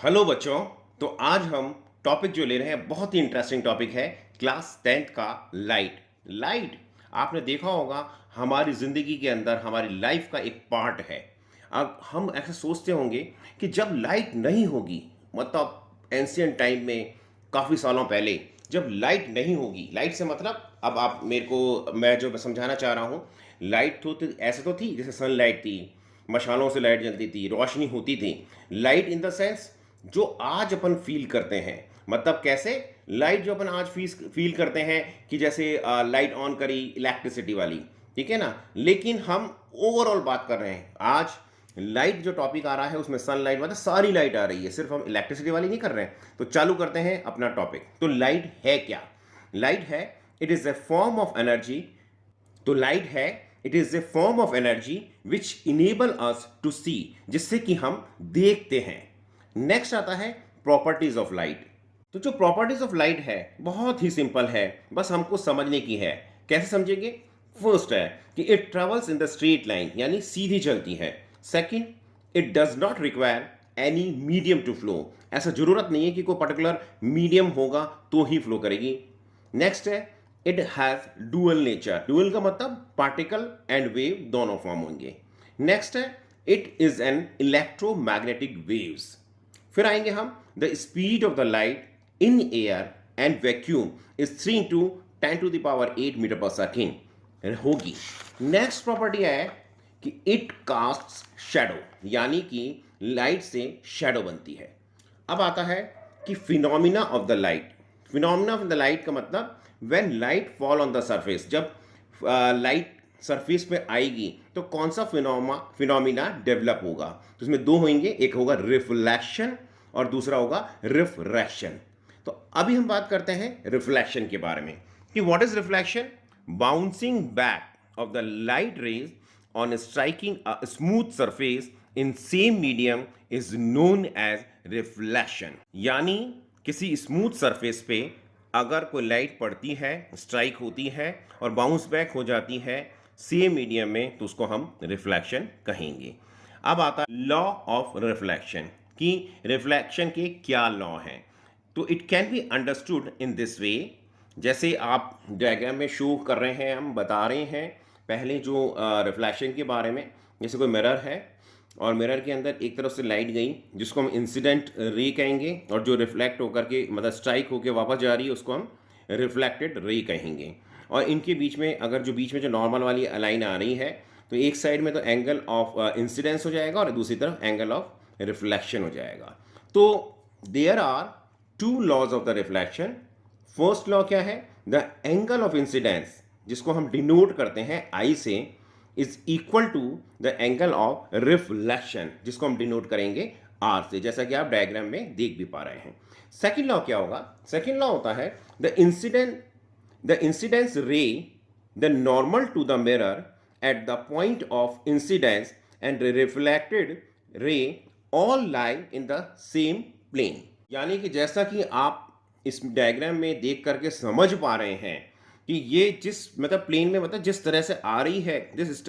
Hello बच्चों। तो आज हम टॉपिक जो ले रहे हैं बहुत ही इंटरेस्टिंग टॉपिक है। क्लास 10th का लाइट। लाइट आपने देखा होगा हमारी ज़िंदगी के अंदर हमारी लाइफ का एक पार्ट है। अब हम ऐसे सोचते होंगे कि जब लाइट नहीं होगी, मतलब एंशियंट टाइम में, काफ़ी सालों पहले जब लाइट नहीं होगी, लाइट से मतलब अब आप मेरे को मैं जो समझाना चाह रहा हूँ, लाइट तो ऐसे तो थी जैसे सनलाइट थी, मशालों से लाइट जलती थी, रोशनी होती थी। लाइट इन द सेंस जो आज अपन फील करते हैं, मतलब कैसे लाइट जो अपन आज फील करते हैं कि जैसे लाइट ऑन करी इलेक्ट्रिसिटी वाली, ठीक है ना। लेकिन हम ओवरऑल बात कर रहे हैं आज। लाइट जो टॉपिक आ रहा है उसमें सनलाइट मतलब सारी लाइट आ रही है, सिर्फ हम इलेक्ट्रिसिटी वाली नहीं कर रहे हैं। तो चालू करते हैं अपना टॉपिक। तो लाइट है क्या? लाइट है, it is a form of energy. तो लाइट है, it is a form of energy which enable us to see, जिससे कि हम देखते हैं। नेक्स्ट आता है प्रॉपर्टीज ऑफ लाइट। तो जो प्रॉपर्टीज ऑफ लाइट है बहुत ही सिंपल है, बस हमको समझने की है। कैसे समझेंगे? फर्स्ट है कि it travels in the straight line, यानी सीधी चलती है। Second, it does not require any medium to flow. ऐसा जरूरत नहीं है कि कोई पर्टिकुलर मीडियम होगा तो ही फ्लो करेगी। नेक्स्ट है it has dual nature. Dual का मतलब पार्टिकल एंड वेव दोनों फॉर्म होंगे। नेक्स्ट है it is an electromagnetic waves. फिर आएंगे हम the speed of the light in air and vacuum is 3 into 10⁸ metre per second होगी। नेक्स्ट प्रॉपर्टी है कि इट कास्ट शेडो, यानी कि लाइट से शेडो बनती है। अब आता है कि phenomena of the light. Phenomena of the light का मतलब when light fall on the surface, जब लाइट सरफेस पे आएगी तो कौन सा फिनोमिना डेवलप होगा। तो इसमें दो होंगे, एक होगा रिफ्लेक्शन और दूसरा होगा रिफ्रैक्शन। तो अभी हम बात करते हैं रिफ्लेक्शन के बारे में कि what is reflection. Bouncing back of the light rays on striking a smooth surface in same medium is known as reflection. यानी किसी स्मूथ सरफेस पे अगर कोई लाइट पड़ती है, स्ट्राइक होती है और बाउंस बैक हो जाती है सेम मीडियम में, तो उसको हम रिफ्लेक्शन कहेंगे। अब आता है लॉ ऑफ रिफ्लेक्शन कि रिफ्लेक्शन के क्या लॉ हैं। तो it can be understood in this way, जैसे आप डायग्राम में शो कर रहे हैं, हम बता रहे हैं पहले जो रिफ्लेक्शन के बारे में। जैसे कोई मिरर है और मिरर के अंदर एक तरफ से लाइट गई जिसको हम इंसिडेंट रे कहेंगे, और जो रिफ्लेक्ट होकर के मतलब स्ट्राइक होकर वापस जा रही है उसको हम रिफ्लेक्टेड रे कहेंगे। और इनके बीच में अगर जो बीच में जो नॉर्मल वाली लाइन आ रही है, तो एक साइड में तो एंगल ऑफ इंसिडेंस हो जाएगा और दूसरी तरफ एंगल ऑफ रिफ्लेक्शन हो जाएगा। तो there are two laws of the reflection. First law क्या है? द एंगल ऑफ इंसिडेंस, जिसको हम डिनोट करते हैं आई से, is equal to the angle of reflection, जिसको हम डिनोट करेंगे आर से, जैसा कि आप डायग्राम में देख भी पा रहे हैं। सेकेंड लॉ क्या होगा? सेकेंड लॉ होता है the incidence ray the normal to the mirror at the point of incidence and reflected ray all lie in the same plane. यानी कि जैसा कि आप इस डायग्राम में देख करके समझ पा रहे हैं कि ये जिस मतलब प्लेन में, मतलब जिस तरह से आ रही है, जिस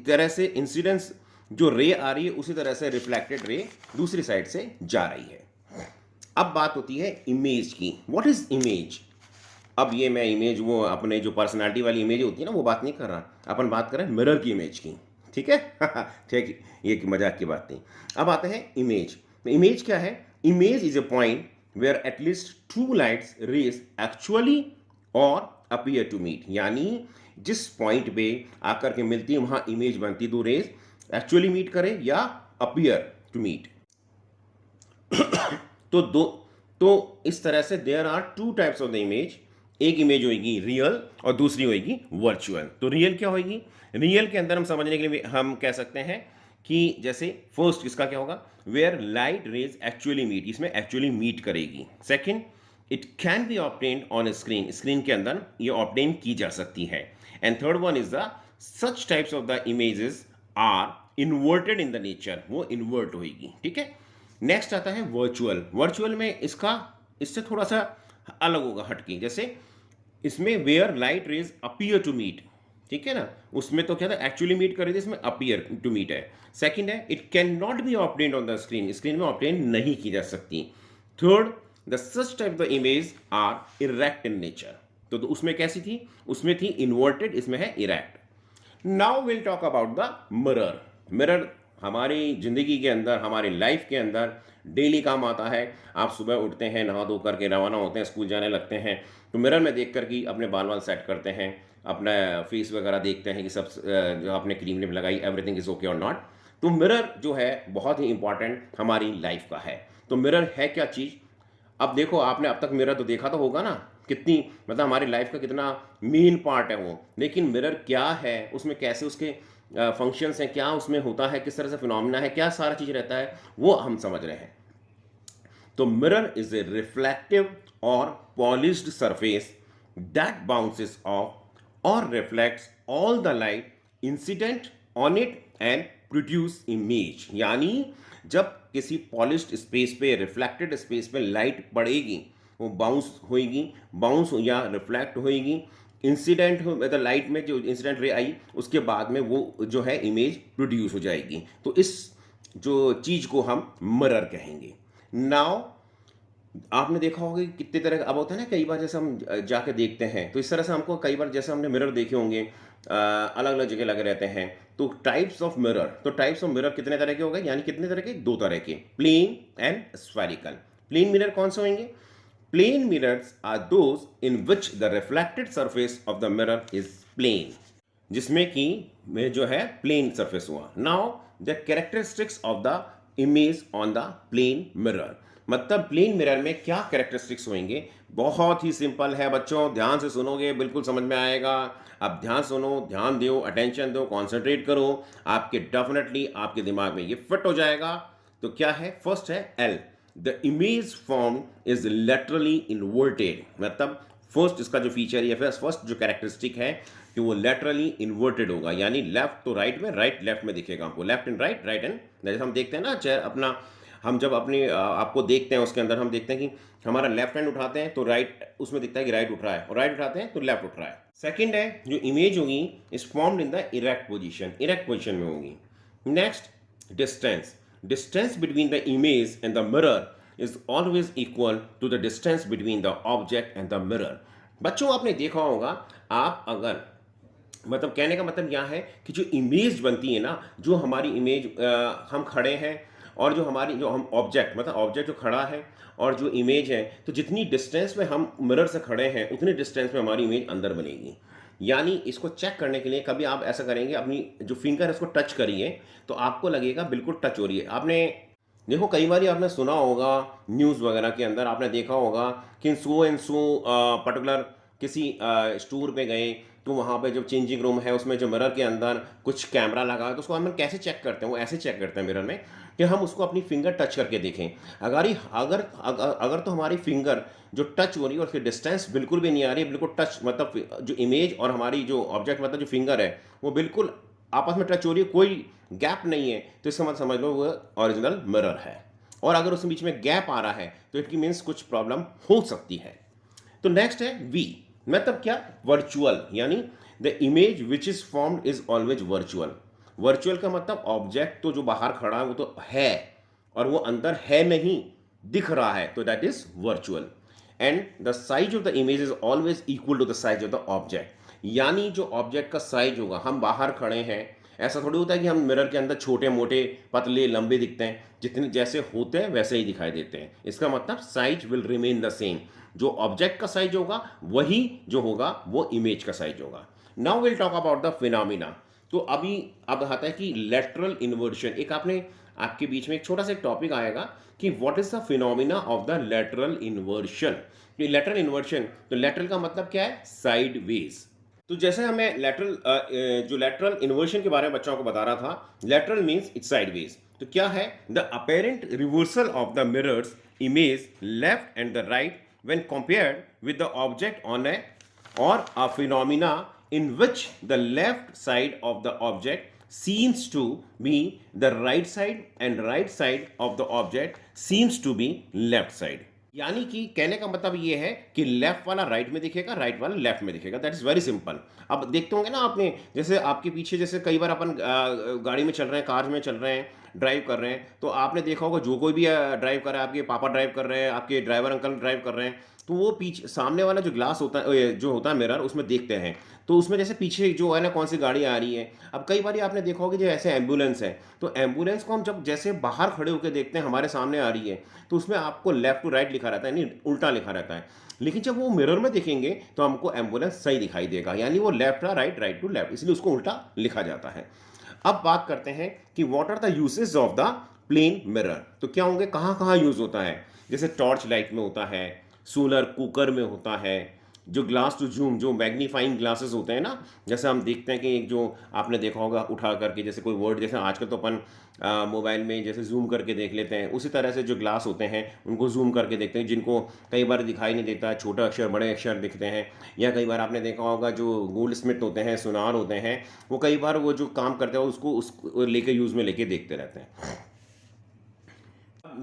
तरह से इंसिडेंस जो रे आ रही है, उसी तरह से रिफ्लेक्टेड रे दूसरी साइड से जा रही है। अब बात होती है इमेज की। What is image? अब ये मैं इमेज वो अपने जो पर्सनालिटी वाली इमेज होती है ना, वो बात नहीं कर रहा, अपन बात कर रहे हैं मिरर की इमेज की। ठीक है ठीक, ये मजाक की बात नहीं। अब आते हैं इमेज। तो इमेज क्या है? Image is a point where at least two lights rays actually और अपीयर टू मीट, यानी जिस पॉइंट पे आकर के मिलती है वहां इमेज बनती, दो रेज एक्चुअली मीट करे या अपीयर टू मीट। तो दो, तो इस तरह से there are two types of the image. एक इमेज होगी रियल और दूसरी होगी वर्चुअल। तो रियल क्या होगी? रियल के अंदर हम समझने के लिए हम कह सकते हैं कि जैसे फर्स्ट इसका क्या होगा? Where light rays actually meet, इसमें एक्चुअली मीट करेगी। Second, it can be obtained on screen, screen के अंदर ये ऑब्टेन की जा सकती है। And third one is the such types of the images are inverted in the nature, वो इन्वर्ट होगी। ठीक है। नेक्स्ट आता है वर्चुअल। वर्चुअल में इससे थोड़ा सा अलग होगा, हटके। जैसे इसमें where light rays appear to meet, ठीक है ना? उसमें तो क्या था, एक्चुअली मीट कर रही थी, इसमें अपीयर टू मीट है। सेकंड है, it can not be obtained on the screen, screen में ऑब्टेन नहीं की जा सकती। Third, the such type the image are erect in nature. तो उसमें कैसी थी? उसमें थी इन्वर्टेड, इसमें है erect. Now will talk about the mirror. Mirror हमारी जिंदगी के अंदर, हमारी लाइफ के अंदर डेली काम आता है। आप सुबह उठते हैं, नहा धो करके रवाना होते हैं, स्कूल जाने लगते हैं, तो मिरर में देख कर के अपने बाल वाल सेट करते हैं, अपना फेस वगैरह देखते हैं कि सब जो आपने क्रीम व्रीम लगाई, एवरीथिंग इज ओके और नॉट। तो मिरर जो है बहुत ही इंपॉर्टेंट हमारी लाइफ का है। तो मिरर है क्या चीज़? अब देखो, आपने अब तक मिरर तो देखा तो होगा ना, कितनी मतलब हमारी लाइफ का कितना मेन पार्ट है वो। लेकिन मिरर क्या है, उसमें कैसे उसके फंक्शंस हैं, क्या उसमें होता है, किस तरह से फिनोमिना है, क्या सारा चीज़ रहता है, वो हम समझ रहे हैं। तो मिरर इज ए रिफ्लेक्टिव और polished surface that bounces off और reflects all the light incident on it and produce image. यानी जब किसी पॉलिश्ड स्पेस पे, रिफ्लेक्टेड स्पेस पे लाइट पड़ेगी, वो बाउंस होएगी, बाउंस या रिफ्लेक्ट होएगी, इंसिडेंट हो मतलब लाइट में जो इंसिडेंट रे आई, उसके बाद में वो जो है इमेज प्रोड्यूस हो जाएगी। तो इस जो चीज़ को हम मिरर कहेंगे। नाउ आपने देखा होगा कि कितने तरह का अब होता है ना, कई बार जैसे हम जाके देखते हैं, तो इस तरह से हमको कई बार जैसे हमने मिरर देखे होंगे अलग अलग जगह लगे रहते हैं। तो टाइप्स ऑफ मिरर, तो टाइप्स ऑफ मिरर कितने तरह के हो गए, यानी कितने तरह के? दो तरह के, plane and spherical. Plane mirror कौन से होंगे? Plane mirrors are those in which the reflected surface of the mirror is plane, जिसमें कि में जो है प्लेन सरफेस हुआ। Now the characteristics of the image on the plane mirror, मतलब प्लेन मिरर में क्या कैरेक्टरिस्टिक्स होंगे? बहुत ही सिंपल है बच्चों, ध्यान से सुनोगे बिल्कुल समझ में आएगा। अब ध्यान सुनो, ध्यान दो, अटेंशन दो, कॉन्सेंट्रेट करो, आपके डेफिनेटली आपके दिमाग में ये फिट हो जाएगा। तो क्या है? फर्स्ट है L, the image form is laterally inverted. मतलब फर्स्ट इसका जो फीचर है, फर्स्ट जो कैरेक्टरिस्टिक है कि वो लेटरली इन्वर्टेड होगा, यानी लेफ्ट तो राइट में, राइट लेफ्ट में दिखेगा आपको, left and right, right and, जैसे हम देखते हैं ना चेयर अपना, हम जब अपनी आपको देखते हैं उसके अंदर हम देखते हैं कि हमारा लेफ्ट हैंड उठाते हैं तो राइट उसमें दिखता है कि राइट उठ रहा है, और राइट उठाते हैं तो लेफ्ट उठ रहा है। सेकंड है, जो इमेज होगी is formed in the erect position, erect position में होगी। Next, distance, distance between the image and the mirror is always equal to the distance between the object and the mirror. बच्चों आपने देखा होगा, आप अगर मतलब कहने का मतलब यह है कि जो इमेज बनती है ना, जो हमारी इमेज हम खड़े हैं और जो हमारी जो हम ऑब्जेक्ट मतलब ऑब्जेक्ट जो खड़ा है और जो इमेज है, तो जितनी डिस्टेंस में हम मिरर से खड़े हैं उतनी डिस्टेंस में हमारी इमेज अंदर बनेगी। यानी इसको चेक करने के लिए कभी आप ऐसा करेंगे, अपनी जो फिंगर है उसको टच करिए तो आपको लगेगा बिल्कुल टच हो रही है। आपने देखो कई बार आपने सुना होगा न्यूज़ वगैरह के अंदर, आपने देखा होगा कि सो एंड सो पर्टिकुलर किसी स्टोर पे गए, तो वहाँ पे जो चेंजिंग रूम है उसमें जो मिरर के अंदर कुछ कैमरा लगा है, तो उसको हम कैसे चेक करते हैं? वो ऐसे चेक करते हैं मिरर में कि हम उसको अपनी फिंगर टच करके देखें। अगर तो हमारी फिंगर जो टच हो रही है और उसकी डिस्टेंस बिल्कुल भी नहीं आ रही है, बिल्कुल टच मतलब जो इमेज और हमारी जो ऑब्जेक्ट मतलब जो फिंगर है वो बिल्कुल आपस में टच हो रही है, कोई गैप नहीं है, तो इसका मतलब समझ लो वो ओरिजिनल मिरर है। और अगर उसके बीच में गैप आ रहा है तो इट मीन्स कुछ प्रॉब्लम हो सकती है। तो नेक्स्ट है वी, मतलब क्या? वर्चुअल, यानी the image which is formed is always virtual. Virtual का मतलब ऑब्जेक्ट तो जो बाहर खड़ा है वो तो है और वो अंदर है नहीं, दिख रहा है, तो that is virtual. And the size of the image is always equal to the size of the object, यानी जो ऑब्जेक्ट का साइज होगा, हम बाहर खड़े हैं, ऐसा थोड़ी होता है कि हम मिरर के अंदर छोटे मोटे पतले लंबे दिखते हैं, जितने जैसे होते हैं वैसे ही दिखाई देते हैं। इसका मतलब size will remain the same, जो ऑब्जेक्ट का साइज होगा वही जो होगा वो इमेज का साइज होगा। Now will talk about the phenomena. तो अभी अब आता है कि लेटरल इन्वर्शन, एक आपने आपके बीच में एक छोटा सा टॉपिक आएगा कि what is the phenomena of the lateral inversion. Lateral inversion, तो लेटरल का मतलब क्या है? Sideways. तो जैसे हमें लेटरल जो लेटरल इन्वर्शन के बारे में बच्चों को बता रहा था, लेटरल मीन्स इट्स साइडवेज। तो क्या है? The apparent reversal of the mirror's image left and the right when compared with the object on a और a phenomena in which the left side of the object seems to be the right side and right side of the object seems to be left side. यानी कि कहने का मतलब ये है कि left वाला राइट में दिखेगा, राइट वाला लेफ्ट में दिखेगा। That is very simple. अब देखते होंगे ना आपने, जैसे आपके पीछे जैसे कई बार अपन गाड़ी में चल रहे हैं, कार में चल रहे हैं, ड्राइव कर रहे हैं, तो आपने देखा होगा जो कोई भी ड्राइव कर रहा है, आपके पापा ड्राइव कर रहे हैं, आपके ड्राइवर अंकल ड्राइव कर रहे हैं, तो वो पीछे सामने वाला जो ग्लास होता है, जो होता है मिरर, उसमें देखते हैं। तो उसमें जैसे पीछे जो है ना कौन सी गाड़ी आ रही है। अब कई बार आपने देखा होगा जो ऐसे एम्बुलेंस है, तो एम्बुलेंस को हम जब जैसे बाहर खड़े होकर देखते हैं हमारे सामने आ रही है, तो उसमें आपको लेफ्ट टू राइट लिखा रहता है, यानी उल्टा लिखा रहता है। लेकिन जब वो मिरर में देखेंगे तो हमको एम्बुलेंस सही दिखाई देगा, यानी वो left to right, right to left, इसलिए उसको उल्टा लिखा जाता है। अब बात करते हैं कि what are the usage of the plane mirror. तो क्या होंगे, कहाँ कहाँ यूज होता है। जैसे टॉर्च लाइट में होता है, सोलर कुकर में होता है, जो ग्लास टू जूम, जो मैग्नीफाइंग ग्लासेस होते हैं ना, जैसे हम देखते हैं कि एक जो आपने देखा होगा उठा करके, जैसे कोई वर्ड, जैसे आजकल तो अपन मोबाइल में जैसे जूम करके देख लेते हैं, उसी तरह से जो ग्लास होते हैं उनको जूम करके देखते हैं, जिनको कई बार दिखाई नहीं देता, छोटा अक्षर बड़े अक्षर दिखते हैं। या कई बार आपने देखा होगा जो गोल्ड स्मिथ होते हैं, सुनार होते हैं, वो कई बार वो जो काम करते हैं उसको लेके यूज़ में लेके देखते रहते हैं।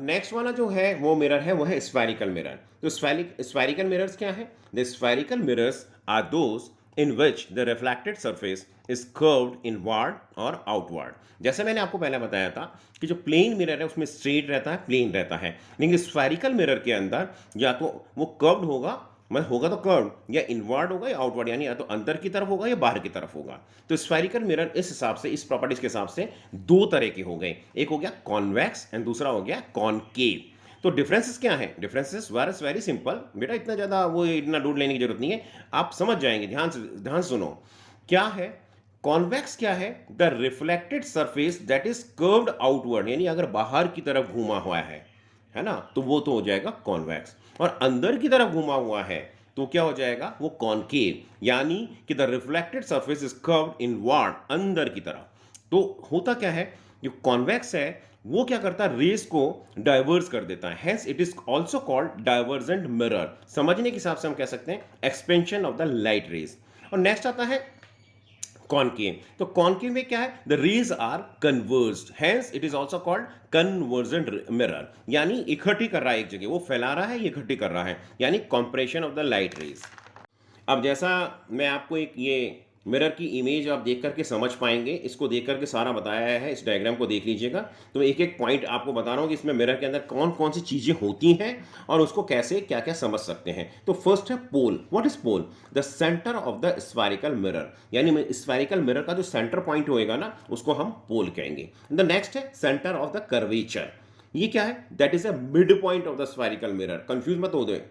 नेक्स्ट वाला जो है वो मिरर है, वो है स्फेरिकल मिरर। तो स्फेरिकल मिरर्स क्या है? The spherical mirrors are those in which the reflected surface is curved inward और आउटवर्ड। जैसे मैंने आपको पहले बताया था कि जो प्लेन मिरर है उसमें स्ट्रेट रहता है, प्लेन रहता है, लेकिन स्फेरिकल मिरर के अंदर या तो वो कर्व्ड होगा, मतलब होगा तो कर्व, या इनवर्ड होगा या आउटवर्ड, यानी या तो अंदर की तरफ होगा या बाहर की तरफ होगा। तो स्फेरिकल मिरर इस हिसाब से, इस प्रॉपर्टीज के हिसाब से दो तरह के हो गए, एक हो गया कॉन्वेक्स एंड दूसरा हो गया कॉनकेव। तो डिफरेंसेस क्या है? डिफरेंसेस वेरी सिंपल बेटा, इतना ज़्यादा वो इतना डूड लेने की जरूरत नहीं है, आप समझ जाएंगे। ध्यान सुनो। क्या है कॉन्वेक्स? क्या है? The reflected surface that is curved outward, यानी अगर बाहर की तरफ घूमा हुआ है ना, तो वो तो हो जाएगा कॉन्वेक्स। और अंदर की तरफ घुमा हुआ है तो क्या हो जाएगा? वो कॉनकेव, यानी कि the reflected surface is curved inward, अंदर की तरफ। तो होता क्या है, जो कॉन्वेक्स है वो क्या करता है, रेस को डाइवर्स कर देता है, hence it is also called divergent mirror. समझने के हिसाब से हम कह सकते हैं expansion of the light rays. और नेक्स्ट आता है कॉनकेव। तो कॉनकेव में क्या है? The rays are converged, hence it is also called convergent mirror, यानी इकट्ठी कर रहा है एक जगह, वो फैला रहा है, ये इकट्ठी कर रहा है, यानी compression of the light raise. अब जैसा मैं आपको एक ये मिरर की इमेज आप देख करके समझ पाएंगे, इसको देख करके सारा बताया है, इस डायग्राम को देख लीजिएगा। तो एक एक पॉइंट आपको बता रहा हूँ कि इसमें मिरर के अंदर कौन कौन सी चीज़ें होती हैं और उसको कैसे क्या क्या समझ सकते हैं। तो फर्स्ट है pole. What is pole? The centre of the spherical mirror, यानी स्फेरिकल मिरर का जो सेंटर पॉइंट होएगा ना, उसको हम पोल कहेंगे। द नेक्स्ट है सेंटर ऑफ द कर्वेचर। ये क्या है? That is a mid point of the spherical mirror. Confuse मत हो गए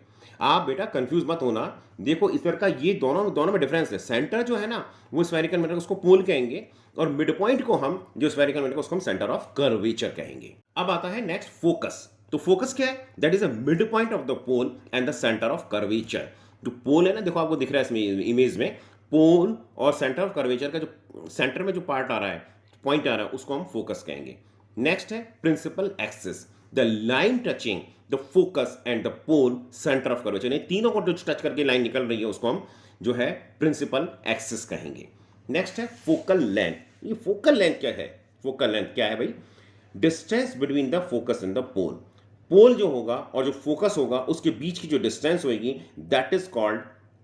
आप बेटा, कंफ्यूज मत होना। देखो इस पर का ये दोनों दोनों में डिफरेंस है। सेंटर जो है ना वो स्फेरिकल मिरर, उसको पोल कहेंगे, और मिड पॉइंट को हम, जो स्फेरिकल मिरर को, उसको हम सेंटर ऑफ कर्वेचर कहेंगे। अब आता है नेक्स्ट फोकस। तो फोकस क्या है? That is a mid point of the pole and the centre of curvature. जो पोल है ना, देखो आपको दिख रहा है इसमें इमेज में, पोल और सेंटर ऑफ कर्वेचर का जो सेंटर में जो पार्ट आ रहा है, पॉइंट आ रहा है, उसको हम फोकस कहेंगे। नेक्स्ट है principal axis, the line touching the focus and the pole centre of curvature. तीनों को टच करके लाइन निकल रही है, उसको हम जो है प्रिंसिपल एक्सिस कहेंगे। नेक्स्ट है फोकल लेंथ। ये फोकल लेंथ क्या है? फोकल लेंथ क्या है भाई? Distance between the focus and the pole. Pole जो होगा और जो फोकस होगा उसके बीच की जो डिस्टेंस होगी, that is called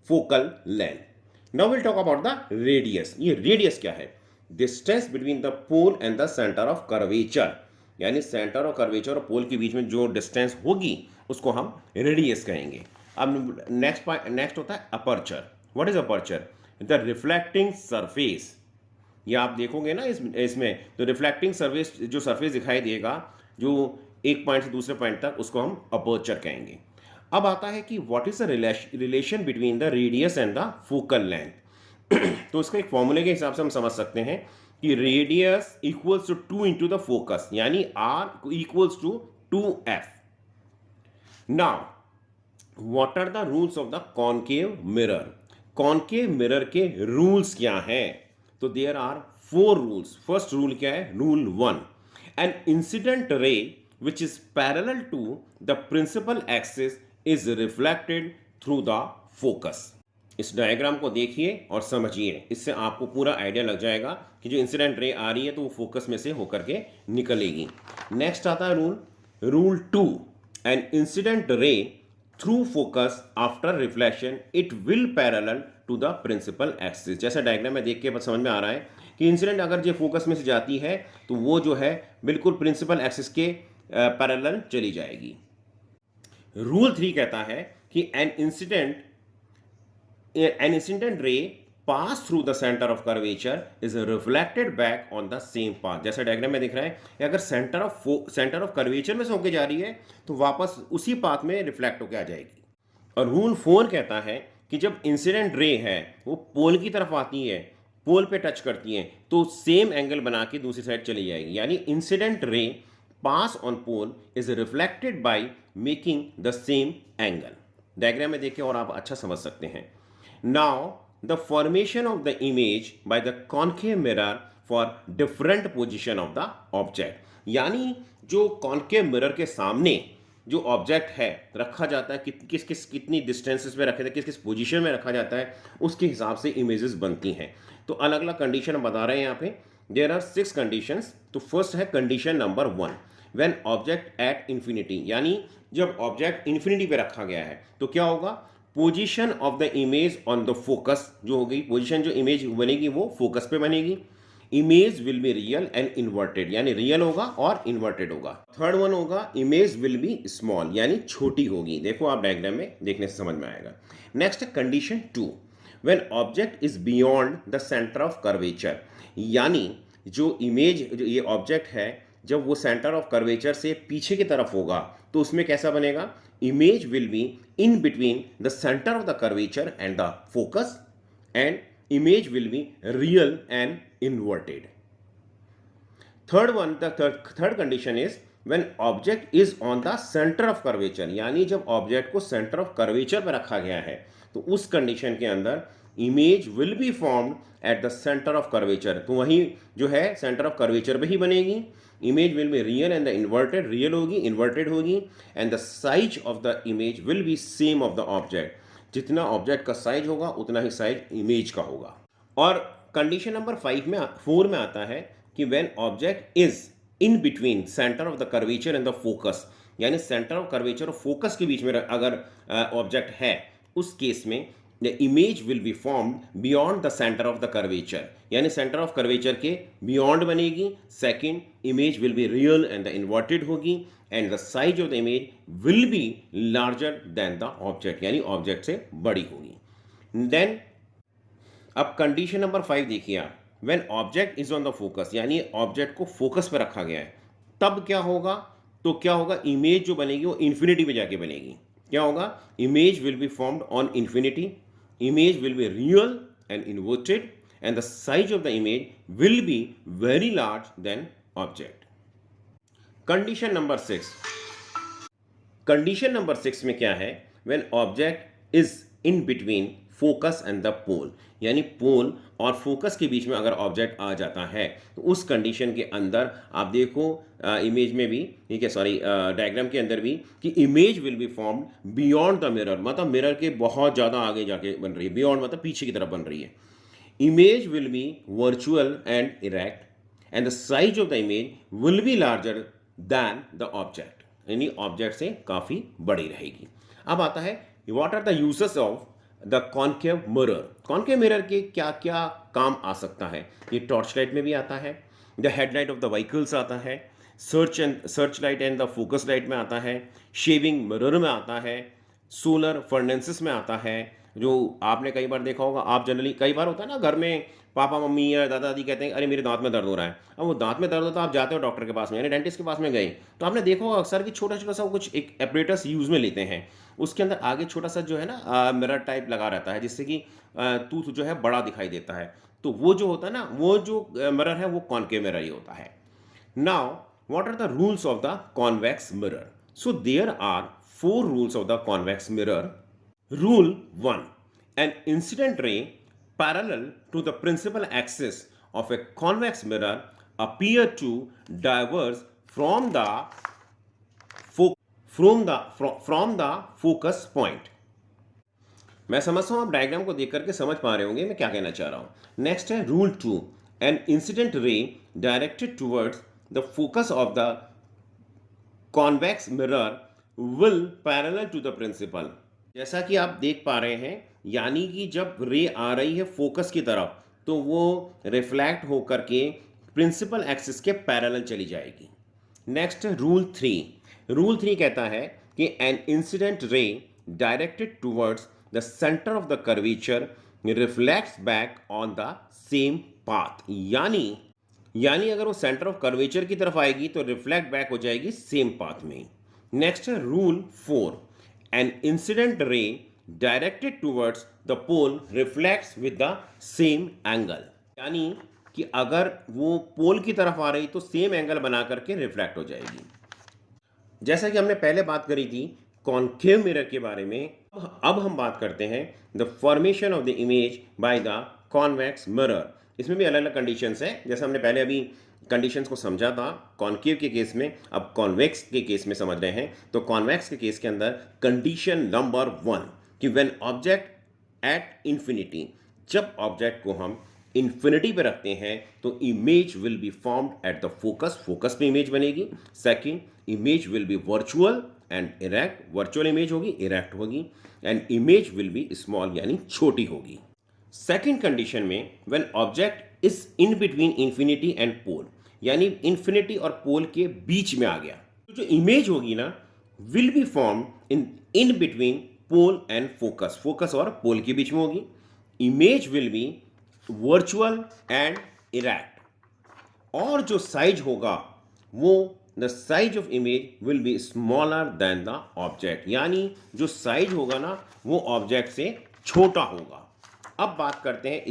focal length. Now will talk about the radius. ये रेडियस क्या है? Distance between the pole and the centre of curvature, यानी सेंटर और कर्वेचर और पोल के बीच में जो डिस्टेंस होगी उसको हम रेडियस कहेंगे। अब नेक्स्ट होता है aperture. What is aperture? The reflecting surface. ये आप देखोगे ना इसमें तो रिफ्लेक्टिंग सरफेस, जो सरफेस दिखाई देगा जो एक पॉइंट से दूसरे पॉइंट तक, उसको हम अपर्चर कहेंगे। अब आता है कि what is the relation between the radius and the focal length. तो इसका एक फॉर्मूले के हिसाब से हम समझ सकते हैं कि radius equals to 2 into the focus, यानी r equals to 2f। Now what are the rules of the concave mirror? Concave mirror के रूल्स क्या हैं? तो there are 4 rules. First rule क्या है? Rule 1, an incident ray which is parallel to the principal axis is reflected through the focus. इस diagram को देखिए और समझिए, इससे आपको पूरा आइडिया लग जाएगा कि जो इंसिडेंट रे आ रही है तो वो फोकस में से होकर के निकलेगी। नेक्स्ट आता है rule 2, an incident ray through focus after reflection it will parallel to the principal axis. जैसा डायग्राम में देख के समझ में आ रहा है कि इंसिडेंट अगर ये फोकस में से जाती है तो वो जो है बिल्कुल प्रिंसिपल एक्सिस के पैरेलल चली जाएगी। रूल 3 कहता है कि an incident ray pass through the center of curvature is reflected back on the same path। जैसा डायग्राम में दिख रहा है कि अगर सेंटर ऑफ कर्वेचर में से होके जा रही है तो वापस उसी पाथ में रिफ्लेक्ट होके आ जाएगी। और रूल 4 कहता है कि जब इंसिडेंट रे है वो पोल की तरफ आती है, पोल पे टच करती है, तो सेम एंगल बना के दूसरी साइड चली जाएगी। यानी incident ray pass on pole is reflected by making the same angle. Diagram में देखें और आप अच्छा समझ सकते हैं। Now the formation of the image by the concave mirror for different position of the object, यानी जो कॉन्केव मिरर के सामने जो ऑब्जेक्ट है रखा जाता है, कितनी डिस्टेंसेस पे रखे थे, किस किस पोजीशन में रखा जाता है, उसके हिसाब से इमेजेस बनती हैं। तो अलग अलग कंडीशन हम बता रहे हैं यहाँ पे। There are 6 conditions. तो फर्स्ट है condition number 1, when object at infinity, यानी जब ऑब्जेक्ट इन्फिनिटी पे रखा गया है तो क्या होगा, position of the image on the focus जो होगी, पोजीशन जो इमेज बनेगी वो फोकस पे बनेगी। Image will be real and inverted, यानी रियल होगा और इन्वर्टेड होगा। थर्ड वन होगा इमेज विल बी स्मॉल, यानी छोटी होगी। देखो आप डायग्राम में देखने से समझ में आएगा। नेक्स्ट है condition 2, when object is beyond the centre of curvature, यानी जो इमेज जो ये ऑब्जेक्ट है जब वो सेंटर ऑफ कर्वेचर से पीछे की तरफ होगा तो उसमें कैसा बनेगा, image will be in between the centre of the curvature and the focus and image will be real and inverted. Third one, the third condition is when object is on the center of curvature, यानी जब object को centre of curvature पर रखा गया है तो उस condition के अंदर image will be formed at the centre of curvature, तो वही जो है सेंटर ऑफ कर्वेचर पे ही बनेगी। Image will be real and the inverted, real होगी, इन्वर्टेड होगी, and the size of the image will B same of the object, जितना object का साइज होगा उतना ही साइज इमेज का होगा। और कंडीशन नंबर 4 में आता है कि when object is in between centre of the curvature and the focus, यानी सेंटर ऑफ कर्वेचर और फोकस के बीच में अगर ऑब्जेक्ट है उस केस में the image will be formed beyond the centre of the curvature, यानी सेंटर ऑफ कर्वेचर के बियॉन्ड बनेगी। Second, image will be real and the inverted होगी, and the size of the image will be larger than the object, यानी object से बड़ी होगी। Then अब condition number 5 देखिए आप, when object is on the focus, यानी ऑब्जेक्ट को फोकस पे रखा गया है, तब क्या होगा, तो क्या होगा, इमेज जो बनेगी वो इन्फिनिटी पे जाके बनेगी। क्या होगा, image will be formed on infinity, image will be real and inverted, and the size of the image will be very large than object. Condition number 6, condition number 6 में क्या है, when object is in between focus and the pole, यानी pole और focus के बीच में अगर object आ जाता है तो उस कंडीशन के अंदर आप देखो इमेज में भी, ठीक है, सॉरी डायग्राम के अंदर भी, कि image will be formed beyond the mirror, मतलब मिरर के बहुत ज़्यादा आगे जाके बन रही है, बियॉन्ड मतलब पीछे की तरफ बन रही है। Image will be virtual and erect, and the size of the image will be larger than the object, यानी ऑब्जेक्ट से काफ़ी बड़ी रहेगी। अब आता है what are the uses of the concave mirror. Concave mirror के क्या क्या काम आ सकता है, ये टॉर्च लाइट में भी आता है, the headlight of the vehicles आता है, search light and the focus light में आता है, शेविंग मिरर में आता है, सोलर फर्नेसेस में आता है। जो आपने कई बार देखा होगा, आप जनरली कई बार होता है ना घर में पापा मम्मी या दादा दादी कहते हैं अरे मेरे दांत में दर्द हो रहा है, अब वो दांत में दर्द होता है, आप जाते हो डॉक्टर के पास में यानी डेंटिस्ट के पास में गए, तो आपने देखा होगा अक्सर कि छोटा छोटा सा कुछ एक एपरेटस यूज़ में लेते हैं, उसके अंदर आगे छोटा सा जो है ना मिरर टाइप लगा रहता है जिससे कि टूथ जो है बड़ा दिखाई देता है, तो वो जो होता है ना, वो जो मिरर है वो कॉनकेव मिरर ही होता है। Now what are the rules of the convex mirror? So there are 4 rules of the convex mirror. Rule 1, an incident ray parallel to the principal axis of a convex mirror appear to diverge from the from the focus point। मैं समझता हूँ आप diagram को देख करके समझ पा रहे होंगे मैं क्या कहना चाह रहा हूँ। नेक्स्ट है rule 2, an incident ray directed towards the focus of the convex mirror will parallel to the principal। जैसा कि आप देख पा रहे हैं, यानी कि जब रे आ रही है फोकस की तरफ तो वो रिफ्लेक्ट होकर के प्रिंसिपल एक्सिस के पैरेलल चली जाएगी। नेक्स्ट रूल 3 कहता है कि N incident ray directed towards the centre of the curvature reflects back on the same path. यानी अगर वो सेंटर ऑफ कर्वेचर की तरफ आएगी तो रिफ्लेक्ट बैक हो जाएगी सेम पाथ में। नेक्स्ट है rule 4, an incident ray directed towards the pole reflects with the same angle. यानी कि अगर वो पोल की तरफ आ रही तो सेम एंगल बना करके रिफ्लेक्ट हो जाएगी। जैसा कि हमने पहले बात करी थी कॉन्केव मिरर के बारे में, अब हम बात करते हैं the formation of the image by the convex mirror. इसमें भी अलग अलग कंडीशंस हैं, जैसे हमने पहले अभी कंडीशंस को समझा था कॉन्केव के केस में, अब कॉन्वेक्स के केस में समझ रहे हैं। तो कॉन्वेक्स के केस के अंदर कंडीशन नंबर 1 कि व्हेन ऑब्जेक्ट एट इंफिनिटी, जब ऑब्जेक्ट को हम इंफिनिटी पे रखते हैं तो image will be formed at the focus पे इमेज बनेगी। Second, image will be virtual and erect, virtual image होगी, इरेक्ट होगी। And image will be small यानी छोटी होगी। सेकंड कंडीशन में when object is in between infinity and pole, यानी infinity और पोल के बीच में आ गया, तो जो इमेज होगी ना will be formed in between pole and focus और पोल के बीच में होगी। Image will be virtual and erect, और जो साइज होगा वो the size of image will be smaller than the object, यानी जो साइज होगा ना वो ऑब्जेक्ट से छोटा होगा। अब बात करते हैं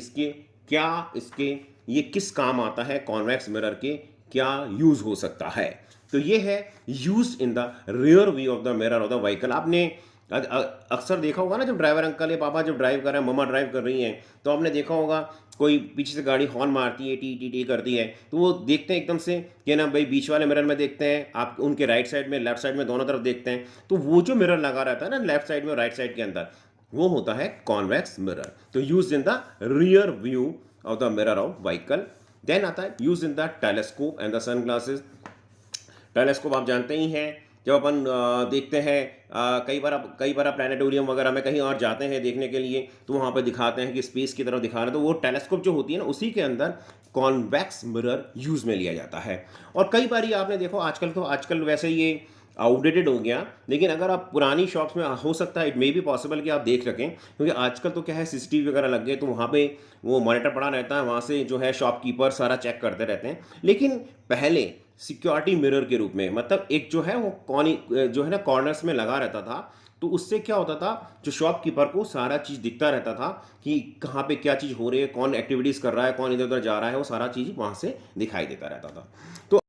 इसके ये किस काम आता है, कॉन्वेक्स मिरर के क्या यूज हो सकता है। तो ये है use in the rear view of the mirror of the vehicle. आपने अक्सर देखा होगा ना, जब ड्राइवर अंकल या पापा जब ड्राइव कर रहे हैं, मम्मा ड्राइव कर रही हैं, तो आपने देखा होगा कोई पीछे से गाड़ी हॉर्न मारती है, टी टी टी करती है, तो वो देखते हैं एकदम से कि ना भाई बीच वाले मिरर में देखते हैं, आप उनके राइट साइड में लेफ्ट साइड में दोनों तरफ देखते हैं, तो वो जो मिरर लगा रहता है ना लेफ्ट साइड में और राइट साइड के अंदर, वो होता है कॉन्वेक्स मिरर। तो use in the rear view of the mirror of vehicle. Then आता है use in the telescope and the sunglasses. Telescope आप जानते ही हैं, जब अपन देखते हैं कई बार प्लानिटोरियम वगैरह में कहीं और जाते हैं देखने के लिए, तो वहाँ पर दिखाते हैं कि स्पेस की तरफ दिखा रहे हैं, तो वो टेलीस्कोप जो होती है ना उसी के अंदर कॉन्वेक्स मिरर यूज़ में लिया जाता है। और कई बार आपने देखो आजकल वैसे ये आउटडेटेड हो गया, लेकिन अगर आप पुरानी शॉप्स में हो सकता है इट मे बी पॉसिबल कि आप देख रखें, क्योंकि आजकल तो क्या है सीसीटीवी वगैरह लग गए, तो वहाँ पे वो मॉनिटर पड़ा रहता है, वहाँ से जो है शॉपकीपर सारा चेक करते रहते हैं। लेकिन पहले सिक्योरिटी मिरर के रूप में, मतलब एक जो है वो जो है ना कॉर्नर्स में लगा रहता था, तो उससे क्या होता था, जो शॉपकीपर को सारा चीज़ दिखता रहता था कि कहाँ पे क्या चीज़ हो रही है, कौन एक्टिविटीज़ कर रहा है, कौन इधर उधर जा रहा है, वो सारा चीज़ वहाँ से दिखाई देता रहता था। तो